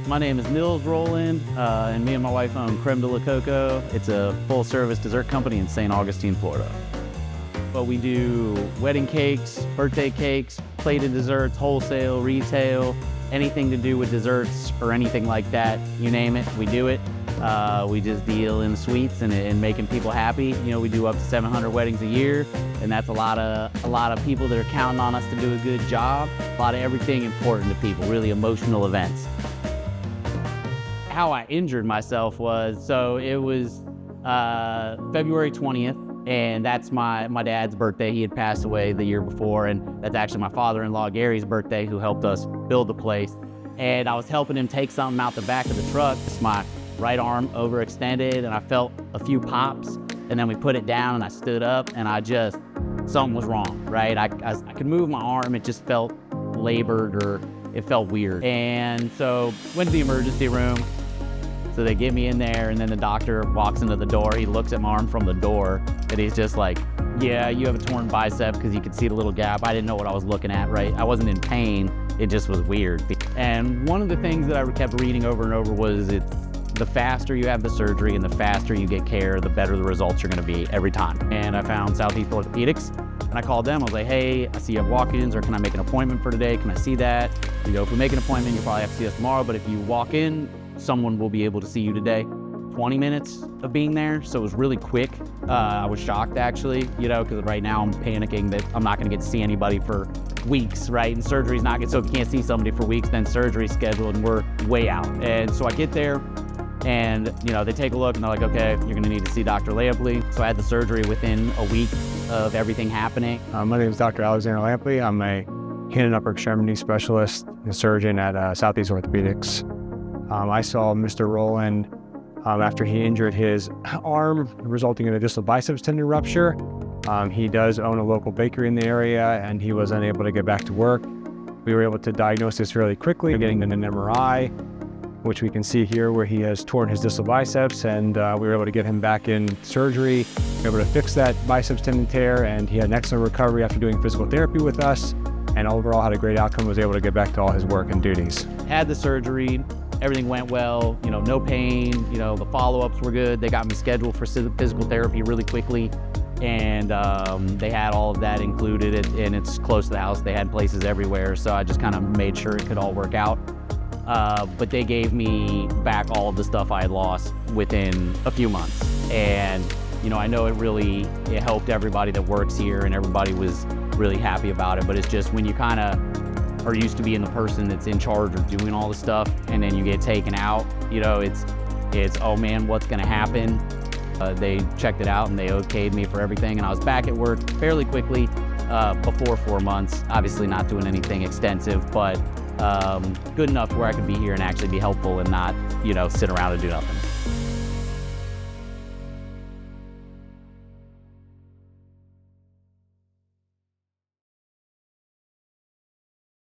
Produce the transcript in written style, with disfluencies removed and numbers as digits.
My name is Nils Rowland, and me and my wife own Creme de la Coco. It's a full-service dessert company in St. Augustine, Florida. But we do wedding cakes, birthday cakes, plated desserts, wholesale, retail, anything to do with desserts or anything like that. You name it, we do it. We just deal in sweets and making people happy. You know, we do up to 700 weddings a year, and that's a lot of people that are counting on us to do a good job. A lot of everything important to people, really emotional events. How I injured myself was, so it was February 20th, and that's my dad's birthday. He had passed away the year before, and that's actually my father-in-law Gary's birthday, who helped us build the place. And I was helping him take something out the back of the truck. It's my right arm overextended, and I felt a few pops, and then we put it down, and I stood up, and something was wrong, right? I could move my arm, it just felt labored, or it felt weird. And so went to the emergency room. So they get me in there, and then the doctor walks into the door. He looks at my arm from the door, and he's just like, yeah, you have a torn bicep, because you could see the little gap. I didn't know what I was looking at, right? I wasn't in pain, it just was weird. And one of the things that I kept reading over and over was the faster you have the surgery and the faster you get care, the better the results are gonna be every time. And I found Southeast Orthopedics, and I called them. I was like, hey, I see you have walk-ins, or can I make an appointment for today? Can I see that? You know, if we make an appointment, you probably have to see us tomorrow, but if you walk in, someone will be able to see you today. 20 minutes of being there, so it was really quick. I was shocked, actually, you know, because right now I'm panicking that I'm not gonna get to see anybody for weeks, right? And surgery's not good, so if you can't see somebody for weeks, then surgery's scheduled, and we're way out. And so I get there, and you know, they take a look, and they're like, okay, you're gonna need to see Dr. Lampley. So I had the surgery within a week of everything happening. My name is Dr. Alexander Lampley. I'm a hand and upper extremity specialist and surgeon at Southeast Orthopedics. I saw Mr. Rowland after he injured his arm, resulting in a distal biceps tendon rupture. He does own a local bakery in the area, and he was unable to get back to work. We were able to diagnose this fairly quickly, getting an MRI, which we can see here where he has torn his distal biceps, and we were able to get him back in surgery, we were able to fix that biceps tendon tear, and he had an excellent recovery after doing physical therapy with us, and overall had a great outcome, was able to get back to all his work and duties. Had the surgery, everything went well, you know, no pain, you know, the follow-ups were good. They got me scheduled for physical therapy really quickly, and they had all of that included, and it's close to the house. They had places everywhere, so I just kind of made sure it could all work out. But they gave me back all of the stuff I had lost within a few months. And, you know, I know it helped everybody that works here, and everybody was really happy about it, but it's just when you kind of are used to being the person that's in charge of doing all the stuff, and then you get taken out, you know, it's oh man, what's gonna happen? They checked it out, and they okayed me for everything, and I was back at work fairly quickly before 4 months. Obviously not doing anything extensive, but good enough where I could be here and actually be helpful and not, you know, sit around and do nothing.